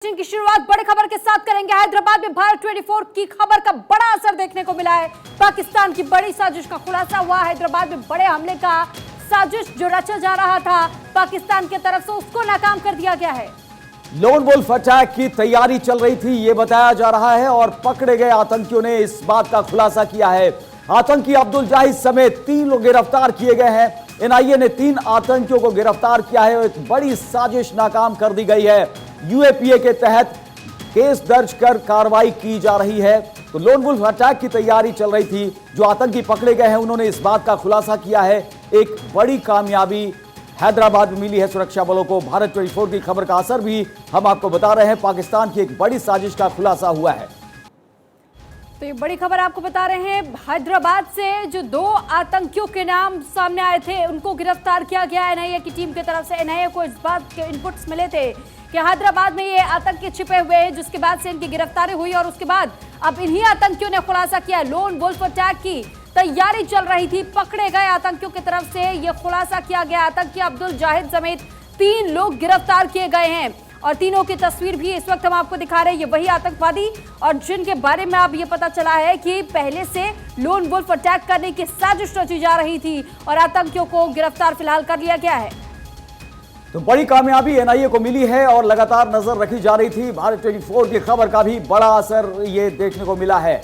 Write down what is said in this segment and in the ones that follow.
Bulletin की शुरुआत बड़ी खबर के साथ करेंगे। हैदराबाद में भारत 24 की खबर का बड़ा असर देखने को मिला है। पाकिस्तान की बड़ी साजिश का खुलासा हुआ। हैदराबाद में बड़े हमले का साजिश जो रचा जा रहा था पाकिस्तान की तरफ से, उसको नाकाम कर दिया गया है। लोन वुल्फ अटैक की तैयारी चल रही थी, ये बताया जा रहा है, और पकड़े गए आतंकियों ने इस बात का खुलासा किया है। आतंकी अब्दुल जाहिद समेत 3 लोग गिरफ्तार किए गए हैं। एनआईए ने 3 आतंकियों को गिरफ्तार किया है। एक बड़ी साजिश नाकाम कर दी गई है। यूएपीए के तहत केस दर्ज कर कार्रवाई की जा रही है। तो लोन वुल्फ अटैक की तैयारी चल रही थी। जो आतंकी पकड़े गए हैं उन्होंने इस बात का खुलासा किया है। एक बड़ी कामयाबी हैदराबाद में मिली है सुरक्षा बलों को। भारत 24 की खबर का असर भी हम आपको बता रहे हैं। पाकिस्तान की एक बड़ी साजिश का खुलासा हुआ है। तो ये बड़ी खबर आपको बता रहे हैं। हैदराबाद से जो 2 आतंकियों के नाम सामने आए थे उनको गिरफ्तार किया गया है एनआईए की टीम की तरफ से। एनआईए को इस बात के इनपुट्स मिले थे कि हैदराबाद में ये आतंकी छिपे हुए हैं, जिसके बाद से इनकी गिरफ्तारी हुई और उसके बाद अब इन्हीं आतंकियों ने खुलासा किया। लोन वुल्फ अटैक की तैयारी चल रही थी, पकड़े गए आतंकियों की तरफ से यह खुलासा किया गया। आतंकी अब्दुल जाहिद समेत 3 लोग गिरफ्तार किए गए हैं और तीनों की तस्वीर भी इस वक्त हम आपको दिखा रहे हैं। ये वही आतंकवादी और जिनके बारे में अब ये पता चला है कि पहले से लोन वुल्फ अटैक करने की साजिश रची जा रही थी और आतंकियों को गिरफ्तार फिलहाल कर लिया गया है। तो बड़ी कामयाबी एनआईए को मिली है और लगातार नजर रखी जा रही थी। भारत 24 की खबर का भी बड़ा असर ये देखने को मिला है।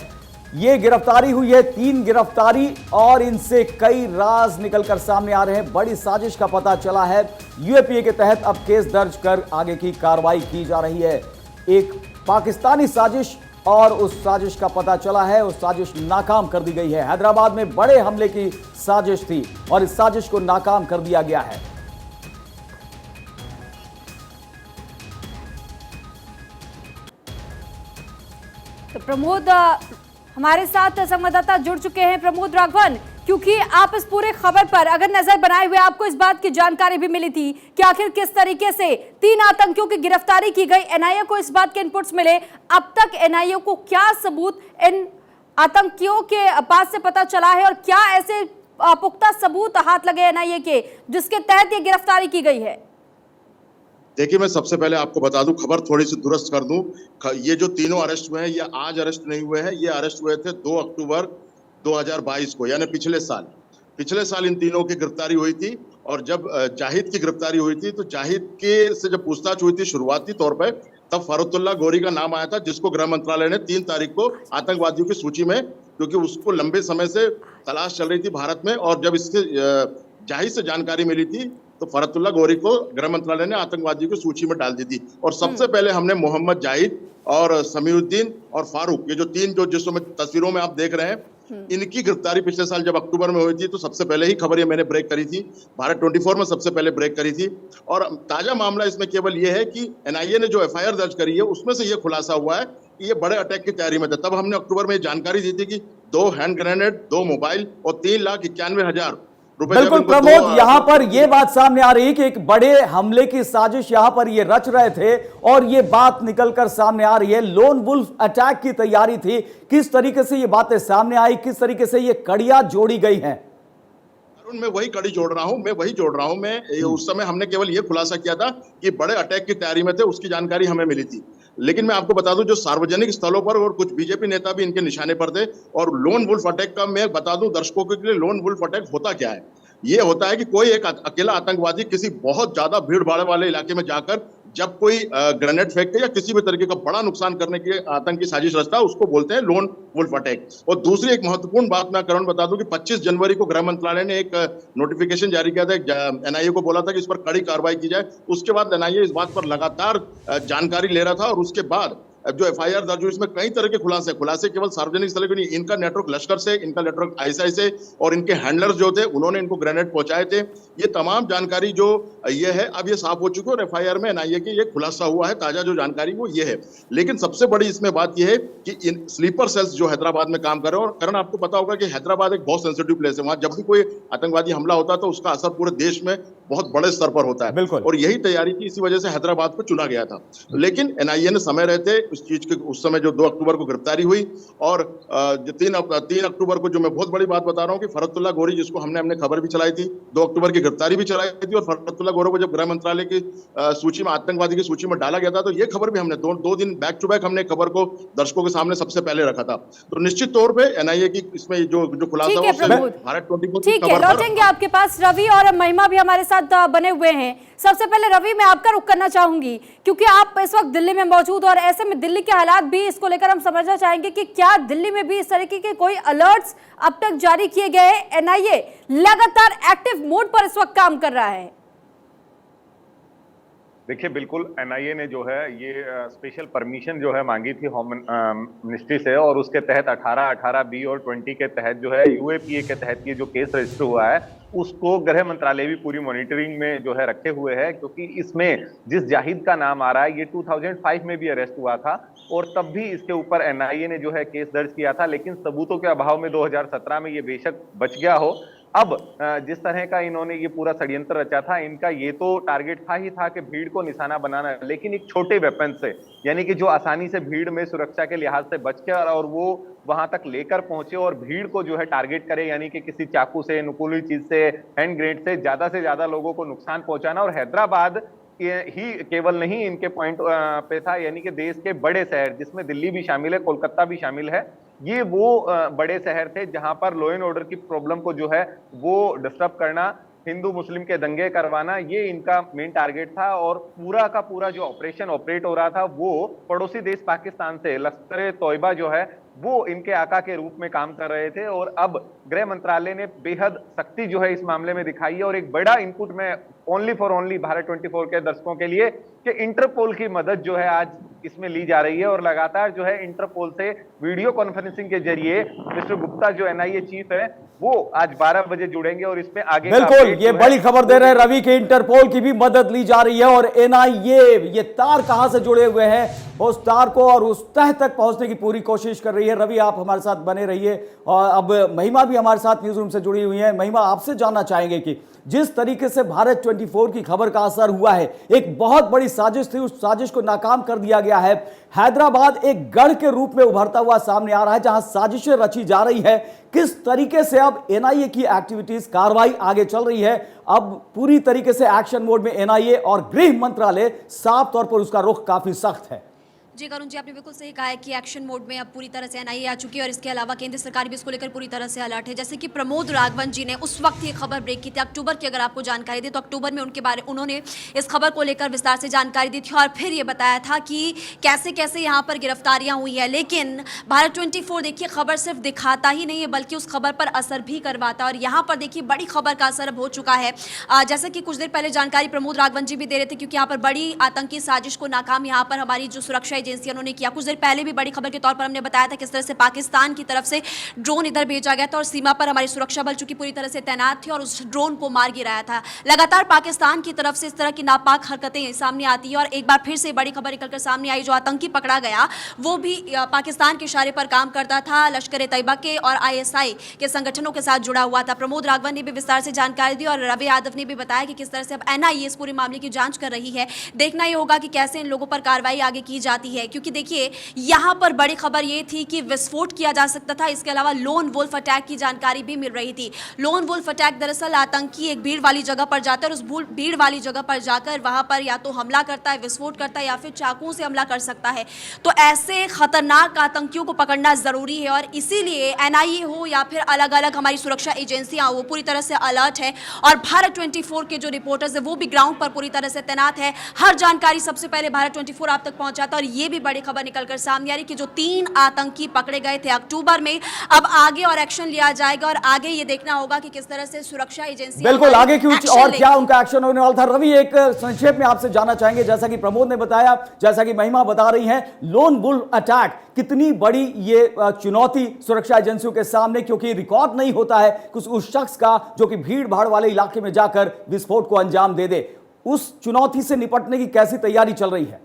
ये गिरफ्तारी हुई है, 3 गिरफ्तारी, और इनसे कई राज निकलकर सामने आ रहे हैं। बड़ी साजिश का पता चला है। यूएपीए के तहत अब केस दर्ज कर आगे की कार्रवाई की जा रही है। एक पाकिस्तानी साजिश और उस साजिश का पता चला है, उस साजिश नाकाम कर दी गई है। हैदराबाद में बड़े हमले की साजिश थी और इस साजिश को नाकाम कर दिया गया है। तो प्रमोद हमारे साथ संवाददाता जुड़ चुके हैं। प्रमोद राघवन, क्योंकि आप इस पूरे खबर पर अगर नजर बनाए हुए, आपको इस बात की जानकारी भी मिली थी कि आखिर किस तरीके से 3 आतंकियों की गिरफ्तारी की गई। एनआईए को इस बात के इनपुट्स मिले। अब तक एनआईए को क्या सबूत इन आतंकियों के पास से पता चला है और क्या ऐसे पुख्ता सबूत हाथ लगे एनआईए के जिसके तहत ये गिरफ्तारी की गई है? देखिए, मैं सबसे पहले आपको बता दूं, खबर थोड़ी सी दुरुस्त कर दूं। ये जो तीनों अरेस्ट हुए हैं ये आज अरेस्ट नहीं हुए हैं। ये अरेस्ट हुए थे 2 अक्टूबर 2022 को, यानी पिछले साल इन तीनों की गिरफ्तारी हुई थी। और जब जाहिद की गिरफ्तारी हुई थी तो जाहिद के से जब पूछताछ हुई थी शुरुआती तौर पर, तब फरहतुल्लाह गोरी का नाम आया था, जिसको गृह मंत्रालय ने 3 तारीख को आतंकवादियों की सूची में, क्योंकि उसको लंबे समय से तलाश चल रही थी भारत में, और जब इसके जाहिद से जानकारी मिली थी तो फरहतुल्लाह गोरी को गृह मंत्रालय ने आतंकवादियों की सूची में डाल दी थी। और सबसे पहले हमने मोहम्मद जाहिद और समीउद्दीन और फारूक, ये जो 3 जो जिसमें में तस्वीरों में आप देख रहे हैं, इनकी गिरफ्तारी पिछले साल जब अक्टूबर में हुई थी तो सबसे पहले ही खबर ये मैंने ब्रेक करी थी। भारत 24 में सबसे पहले ब्रेक करी थी। और ताजा मामला इसमें केवल ये है कि एनआईए ने जो एफआईआर दर्ज करी है उसमें से ये खुलासा हुआ है कि ये बड़े अटैक की तैयारी में थे। तब हमने अक्टूबर में जानकारी दी थी कि 2 हैंड ग्रेनेड, 2 मोबाइल और 3,91,000 रुपए। बिल्कुल प्रमोद, यहां पर यह बात सामने आ रही है कि एक बड़े हमले की साजिश यहां पर ये रच रहे थे और ये बात निकलकर सामने आ रही है। लोन वुल्फ अटैक की तैयारी थी। किस तरीके से ये बातें सामने आई, किस तरीके से ये कड़ियां जोड़ी गई हैं? मैं वही कड़ी जोड़ रहा हूं। मैं उस समय हमने केवल ये खुलासा किया था कि बड़े अटैक की तैयारी में थे, उसकी जानकारी हमें मिली थी। लेकिन मैं आपको बता दूं, जो सार्वजनिक स्थलों पर और कुछ बीजेपी नेता भी इनके निशाने पर थे। और लोन वुल्फ अटैक का मैं बता दूं दर्शकों के लिए, लोन वुल्फ अटैक होता क्या है। ये होता है कि कोई एक अकेला आतंकवादी किसी बहुत ज्यादा भीड़ भाड़ वाले इलाके में जाकर जब कोई ग्रेनेड फेंक के या किसी भी तरीके का बड़ा नुकसान करने की आतंकी साजिश रचता है, उसको बोलते हैं लोन वुल्फ अटैक। और दूसरी एक महत्वपूर्ण बात मैं करण बता दूं कि 25 जनवरी को गृह मंत्रालय ने एक नोटिफिकेशन जारी किया था, एनआईए को बोला था कि इस पर कड़ी कार्रवाई की जाए। उसके बाद एनआईए इस बात पर लगातार जानकारी ले रहा था और उसके बाद जो एफआईआर दर्ज हुई, इसमें कई तरह के खुलासे केवल सार्वजनिक स्थल के नहीं, इनका नेटवर्क लश्कर से, इनका नेटवर्क आईएसआई से, और इनके हैंडलर्स जो थे उन्होंने इनको ग्रेनेड पहुंचाए थे। ये तमाम जानकारी जो ये है अब ये साफ हो चुकी है और एफआईआर में एनआईए की ये खुलासा हुआ है। ताजा जो जानकारी वो ये है। लेकिन सबसे बड़ी इसमें बात ये है कि इन स्लीपर सेल्स जो हैदराबाद में काम कर रहे हैं, और कारण आपको पता होगा कि हैदराबाद एक बहुत सेंसिटिव प्लेस है। वहां जब भी कोई आतंकवादी हमला होता है तो उसका असर पूरे देश में बहुत बड़े स्तर पर होता है। बिल्कुल। और यही तैयारी थी, इसी वजह से हैदराबाद को चुना गया था। लेकिन एनआईए ने समय रहते उस चीज के, उस समय जो 2 अक्टूबर को गिरफ्तारी हुई और जो 3 अक्टूबर को, जो मैं बहुत बड़ी बात बता रहा हूँ कि फरहतुल्लाह गोरी, जिसको हमने खबर भी चलाई थी, 2 अक्टूबर की गिरफ्तारी भी चलाई थी, और फरहतुल्लाह गोरी को जब गृह मंत्रालय की सूची में, आतंकवादी की सूची में डाला गया था, तो ये खबर भी हमने दो दिन बैक टू बैक हमने खबर को दर्शकों के सामने सबसे पहले रखा था। तो निश्चित तौर पे एनआईए की इसमें जो खुलासा ठीक है प्रमोद, भारत 24 ठीक है, लौटेंगे आपके पास। रवि और महिमा भी हमारे साथ बने हुए हैं। सबसे पहले रवि, मैं आपका रुख करना चाहूंगी क्योंकि आप इस वक्त दिल्ली में मौजूद, और ऐसे में दिल्ली के हालात भी, इसको लेकर हम समझना चाहेंगे कि क्या दिल्ली में भी इस तरीके के कोई अलर्ट्स अब तक जारी किए गए? एनआईए लगातार एक्टिव मोड पर इस वक्त काम कर रहा है। देखिए, बिल्कुल एनआईए ने जो है ये स्पेशल परमिशन जो है मांगी थी होम मिनिस्ट्री से, और उसके तहत 18B और 20 के तहत जो है यूएपीए के तहत ये जो केस रजिस्टर हुआ है, उसको गृह मंत्रालय भी पूरी मॉनिटरिंग में जो है रखे हुए है, क्योंकि इसमें जिस जाहिद का नाम आ रहा है, ये 2005 में भी अरेस्ट हुआ था और तब भी इसके ऊपर एनआईए ने जो है केस दर्ज किया था, लेकिन सबूतों के अभाव में 2017 में ये बेशक बच गया हो। अब जिस तरह का इन्होंने ये पूरा षड्यंत्र रचा था, इनका ये तो टारगेट था ही था कि भीड़ को निशाना बनाना, लेकिन एक छोटे वेपन से, यानी कि जो आसानी से भीड़ में सुरक्षा के लिहाज से बच गया और वो वहां तक लेकर पहुंचे और भीड़ को जो है टारगेट करे, यानी कि किसी चाकू से, नुकीली चीज से, हैंड ग्रेनेड से ज्यादा लोगों को नुकसान पहुंचाना। और हैदराबाद ही केवल नहीं इनके पॉइंट पे था, यानी कि देश के बड़े शहर जिसमें दिल्ली भी शामिल है, कोलकाता भी शामिल है, ये वो बड़े शहर थे जहां पर लॉ एंड ऑर्डर की प्रॉब्लम को जो है वो डिस्टर्ब करना, हिंदू मुस्लिम के दंगे करवाना, ये इनका मेन टारगेट था। और पूरा का पूरा जो ऑपरेशन ऑपरेट हो रहा था वो पड़ोसी देश पाकिस्तान से लश्कर तोयबा जो है वो इनके आका के रूप में काम कर रहे थे। और अब गृह मंत्रालय ने बेहद सख्ती जो है इस मामले में दिखाई है। और एक बड़ा इनपुट में ओनली भारत 24 के दर्शकों के लिए कि इंटरपोल की मदद जो है आज इसमें ली जा रही है, और लगातार जो है इंटरपोल से वीडियो कॉन्फ्रेंसिंग के जरिए मिस्टर गुप्ता जो एनआईए चीफ है वो आज 12 बजे जुड़ेंगे और इसमें आगे बिल्कुल ये बड़ी खबर दे रहे हैं रवि के इंटरपोल की भी मदद ली जा रही है। और एनआईए ये तार कहां से जुड़े हुए हैं, उस तार को और उस तह तक पहुंचने की पूरी कोशिश कर रही है। रवि आप हमारे साथ बने रहिए। और अब महिमा भी हमारे साथ न्यूज रूम से जुड़ी हुई है। महिमा, आपसे जानना चाहेंगे कि जिस तरीके से भारत 24 की खबर का असर हुआ है, एक बहुत बड़ी साजिश थी, उस साजिश को नाकाम कर दिया गया है। हैदराबाद एक गढ़ के रूप में उभरता हुआ सामने आ रहा है जहां साजिशें रची जा रही है। किस तरीके से अब एनआईए की एक्टिविटीज, कार्रवाई आगे चल रही है? अब पूरी तरीके से एक्शन मोड में एनआईए और गृह मंत्रालय, साफ तौर पर उसका रुख काफी सख्त है। जी करुण जी, आपने बिल्कुल सही कहा है कि एक्शन मोड में अब पूरी तरह से एनआईए आ चुकी है और इसके अलावा केंद्र सरकार भी इसको लेकर पूरी तरह से अलर्ट है। जैसे कि प्रमोद राघवन जी ने उस वक्त ये खबर ब्रेक की थी अक्टूबर की, अगर आपको जानकारी दी तो अक्टूबर में उन्होंने इस खबर को लेकर विस्तार से जानकारी दी थी और फिर ये बताया था कि कैसे कैसे यहाँ पर गिरफ्तारियां हुई है। लेकिन भारत 24 देखिए खबर सिर्फ दिखाता ही नहीं है बल्कि उस खबर पर असर भी करवाता है, और यहाँ पर देखिए बड़ी खबर का असर अब हो चुका है। जैसे कि कुछ देर पहले जानकारी प्रमोद राघवन जी भी दे रहे थे, क्योंकि यहाँ पर बड़ी आतंकी साजिश को नाकाम यहाँ पर हमारी जो सुरक्षा एजेंसियां उन्होंने किया। कुछ देर पहले भी बड़ी खबर के तौर पर हमने बताया था किस तरह से पाकिस्तान की तरफ से ड्रोन इधर भेजा गया था और सीमा पर हमारी सुरक्षा बल चूंकि पूरी तरह से तैनात थे और उस ड्रोन को मार गिराया था। लगातार पाकिस्तान की तरफ से इस तरह की नापाक हरकतें सामने आती है और एक बार फिर से बड़ी खबर निकलकर सामने आई, जो आतंकी पकड़ा गया वो भी पाकिस्तान के इशारे पर काम करता था, लश्कर तैयबा के और आईएसआई के संगठनों के साथ जुड़ा हुआ था। प्रमोद राघवन ने भी विस्तार से जानकारी दी और रवि यादव ने भी बताया कि किस तरह से अब एनआईए इस पूरे मामले की जांच कर रही है। देखना यह होगा कि कैसे इन लोगों पर कार्रवाई आगे की जाती है, क्योंकि देखिए यहां पर बड़ी खबर यह थी कि विस्फोट किया जा सकता था। इसके अलावा लोन वुल्फ अटैक की जानकारी भी मिल रही थी। लोन वुल्फ अटैक दरअसल आतंकी एक भीड़ वाली जगह पर जाता है और उस भीड़ वाली जगह पर जाकर वहां पर या तो हमला करता है, विस्फोट करता है या फिर चाकुओं से हमला कर सकता है। तो ऐसे खतरनाक आतंकियों को पकड़ना जरूरी है और इसीलिए एनआईए हो या फिर अलग अलग हमारी सुरक्षा एजेंसियां वो पूरी तरह से अलर्ट है और भारत 24 के जो रिपोर्टर्स है वो भी ग्राउंड पर पूरी तरह से तैनात है। हर जानकारी सबसे पहले भारत 24 आप तक पहुंचाता है और ये भी बड़ी खबर निकलकर सामने आ रही कि जो 3 आतंकी पकड़े गए थे अक्टूबर में, अब आगे और एक्शन लिया जाएगा और आगे ये देखना होगा कि किस तरह से सुरक्षा एजेंसी बिल्कुल आगे कुछ और क्या उनका एक्शन होने वाला था। रवि, एक संक्षेप में आपसे जानना चाहेंगे, जैसा कि प्रमोद ने बताया, जैसा कि महिमा बता रही हैं, लोन वुल्फ अटैक कितनी बड़ी ये चुनौती सुरक्षा एजेंसियों के सामने, क्योंकि रिकॉर्ड नहीं होता है कुछ उस शख्स का जो कि भीड़ भाड़ वाले इलाके में जाकर विस्फोट को अंजाम दे दे। उस चुनौती से निपटने की कैसी तैयारी चल रही है?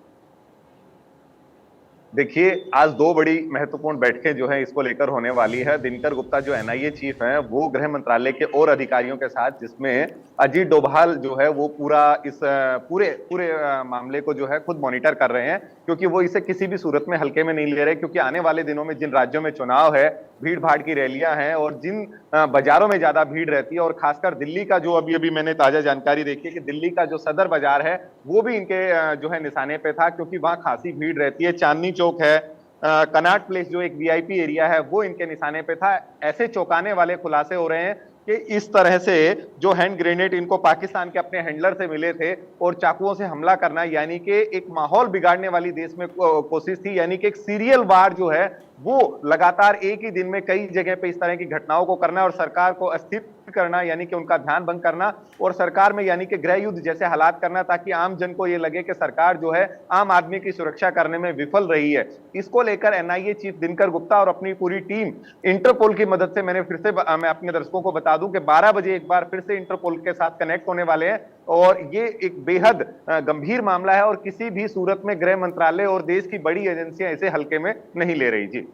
देखिए, आज दो बड़ी महत्वपूर्ण बैठकें जो है इसको लेकर होने वाली है। दिनकर गुप्ता जो एनआईए चीफ हैं, वो गृह मंत्रालय के और अधिकारियों के साथ, जिसमें अजीत डोभाल जो है वो पूरा इस पूरे मामले को जो है खुद मॉनिटर कर रहे हैं, क्योंकि वो इसे किसी भी सूरत में हल्के में नहीं ले रहे। क्योंकि आने वाले दिनों में जिन राज्यों में चुनाव है, भीड़ भाड़ की रैलियां हैं और जिन बाजारों में ज्यादा भीड़ रहती है, और खासकर दिल्ली का जो अभी मैंने ताजा जानकारी देखी है कि दिल्ली का जो सदर बाजार है वो भी इनके जो है निशाने पे था, क्योंकि वहां खासी भीड़ रहती है। चांदनी चौक है, कनॉट प्लेस जो एक वीआईपी एरिया है, वो इनके निशाने पे था। ऐसे चौंकाने वाले खुलासे हो रहे हैं कि इस तरह से जो हैंड ग्रेनेड इनको पाकिस्तान के अपने हैंडलर से मिले थे और चाकुओं से हमला करना, यानी कि एक माहौल बिगाड़ने वाली देश में कोशिश थी। यानी कि एक सीरियल वार जो है वो लगातार एक ही दिन में कई जगह पे इस तरह की घटनाओं को करना और सरकार को अस्थिर करना, यानी कि उनका ध्यान भंग करना, और सरकार में यानी कि गृह युद्ध जैसे हालात करना, ताकि आम जन को ये लगे कि सरकार जो है आम आदमी की सुरक्षा करने में विफल रही है। इसको लेकर एनआईए चीफ दिनकर गुप्ता और अपनी पूरी टीम इंटरपोल की मदद से, मैं अपने दर्शकों को बता दूं कि 12 बजे एक बार फिर से इंटरपोल के साथ कनेक्ट होने वाले हैं, और ये एक बेहद गंभीर मामला है और किसी भी सूरत में गृह मंत्रालय और देश की बड़ी एजेंसियां इसे हल्के में नहीं ले रही। जी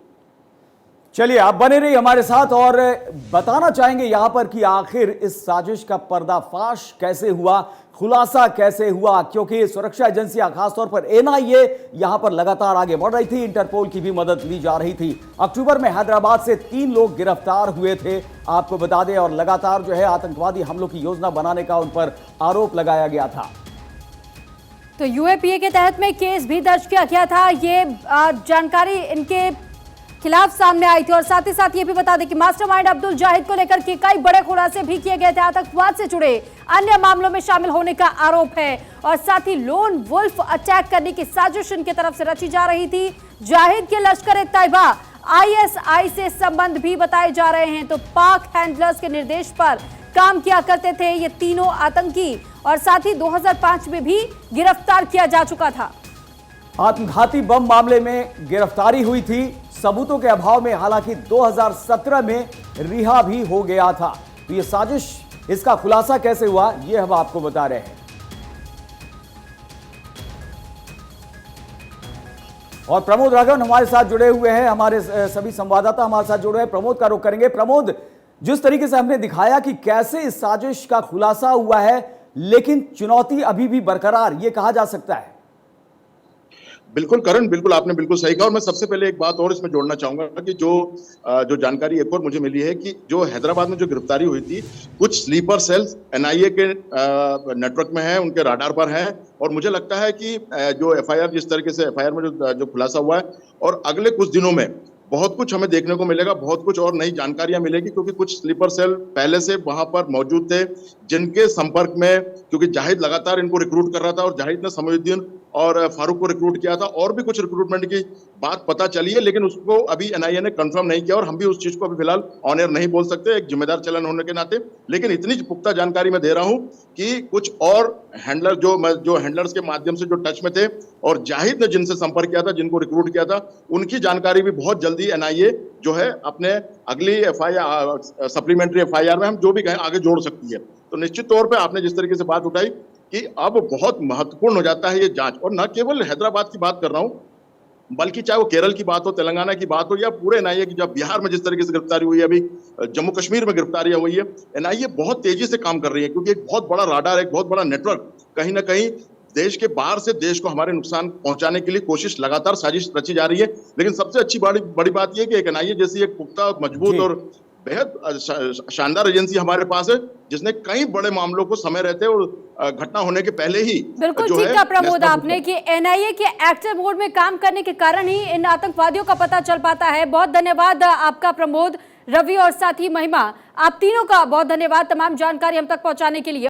चलिए, आप बने रहिए हमारे साथ और बताना चाहेंगे यहां पर कि आखिर इस साजिश का पर्दाफाश कैसे हुआ, खुलासा कैसे हुआ, क्योंकि सुरक्षा एजेंसियां खासतौर पर एनआईए यहां पर लगातार आगे बढ़ रही थी, इंटरपोल की भी मदद ली जा रही थी। अक्टूबर में हैदराबाद से 3 लोग गिरफ्तार हुए थे, आपको बता दें, और लगातार जो है आतंकवादी हमलों की योजना बनाने का उन पर आरोप लगाया गया था। तो यूएपीए के तहत में केस भी दर्ज किया गया था, ये जानकारी इनके खिलाफ सामने आई थी। और साथ ही साथ ये भी बता दें कि मास्टरमाइंड अब्दुल जाहिद को लेकर के कई बड़े खुलासे भी किए गए थे। आतंकवाद से जुड़े अन्य मामलों में शामिल होने का आरोप है, और साथ ही लोन वुल्फ अटैक करने की साजिश इनकी तरफ से रची जा रही थी। जाहिद के लश्कर तैयबा आईएसआई से संबंध भी बताए जा रहे हैं। तो पाक हैंडलर्स के निर्देश पर काम किया करते थे ये तीनों आतंकी, और साथ ही 2005 में भी गिरफ्तार किया जा चुका था। आत्मघाती बम मामले में गिरफ्तारी हुई थी, सबूतों के अभाव में, हालांकि 2017 में रिहा भी हो गया था। तो ये साजिश, इसका खुलासा कैसे हुआ, ये हम आपको बता रहे हैं। और प्रमोद राघवन हमारे साथ जुड़े हुए हैं, हमारे सभी संवाददाता हमारे साथ जुड़े हैं। प्रमोद का रुख करेंगे। प्रमोद, जिस तरीके से हमने दिखाया कि कैसे इस साजिश का खुलासा हुआ है, लेकिन चुनौती अभी भी बरकरार, ये कहा जा सकता है। बिल्कुल करण, बिल्कुल आपने बिल्कुल सही कहा। और मैं सबसे पहले एक बात और इसमें जोड़ना चाहूंगा कि जो जानकारी एक और मुझे मिली है कि जो हैदराबाद में जो गिरफ्तारी हुई थी, कुछ स्लीपर सेल्स एनआईए के नेटवर्क में है, उनके राडार पर है। और मुझे लगता है कि जो एफआईआर, जिस तरीके से एफआईआर में जो खुलासा हुआ है, और अगले कुछ दिनों में बहुत कुछ हमें देखने को मिलेगा, बहुत कुछ और नई जानकारियां मिलेगी, क्योंकि कुछ स्लीपर सेल पहले से वहां पर मौजूद थे, जिनके संपर्क में, क्योंकि जाहिद लगातार इनको रिक्रूट कर रहा था, और जाहिद ने समउद्दीन और फारूक को रिक्रूट किया था, और भी कुछ रिक्रूटमेंट की बात पता चली है, लेकिन उसको अभी एनआईए ने कंफर्म नहीं किया, और हम भी उस चीज को अभी फिलहाल ऑन एयर नहीं बोल सकते, एक जिम्मेदार चलन होने के नाते। लेकिन इतनी पुख्ता जानकारी मैं दे रहा हूं कि कुछ और हैंडलर जो हैंडलर्स के माध्यम से जो टच में थे, और जाहिद ने जिनसे संपर्क किया था, जिनको रिक्रूट किया था, उनकी जानकारी भी बहुत जल्दी एनआईए जो है अपने अगली एफआईआर, सप्लीमेंट्री एफआईआर में हम जो भी कहें आगे जोड़ सकती है। तो निश्चित तौर पे आपने जिस तरीके से बात उठाई कि अब बहुत महत्वपूर्ण हो जाता है ये जांच, और न केवल हैदराबाद की बात कर रहा हूं, बल्कि चाहे वो केरल की बात हो, तेलंगाना की बात हो, या पूरे एनआईए की, जब बिहार में जिस तरीके से गिरफ्तारी हुई है, अभी जम्मू कश्मीर में गिरफ्तारियां हुई है, एनआईए बहुत तेजी से काम कर रही है, क्योंकि एक बहुत बड़ा राडार, एक बहुत बड़ा नेटवर्क कहीं ना कहीं देश के बाहर से देश को हमारे नुकसान पहुंचाने के लिए कोशिश, लगातार साजिश रची जा रही है। लेकिन सबसे अच्छी बड़ी बात यह कि एक एनआईए जैसी एक पुख्ता, मजबूत और बेहद शानदार एजेंसी हमारे पास है, जिसने कई बड़े मामलों को समय रहते और घटना होने के पहले ही, बिल्कुल ठीक कहा प्रमोद आपने कि एनआईए के एक्टिव मोड में काम करने के कारण ही इन आतंकवादियों का पता चल पाता है। बहुत धन्यवाद आपका प्रमोद, रवि और साथ ही महिमा, आप तीनों का बहुत धन्यवाद तमाम जानकारी हम तक पहुंचाने के लिए।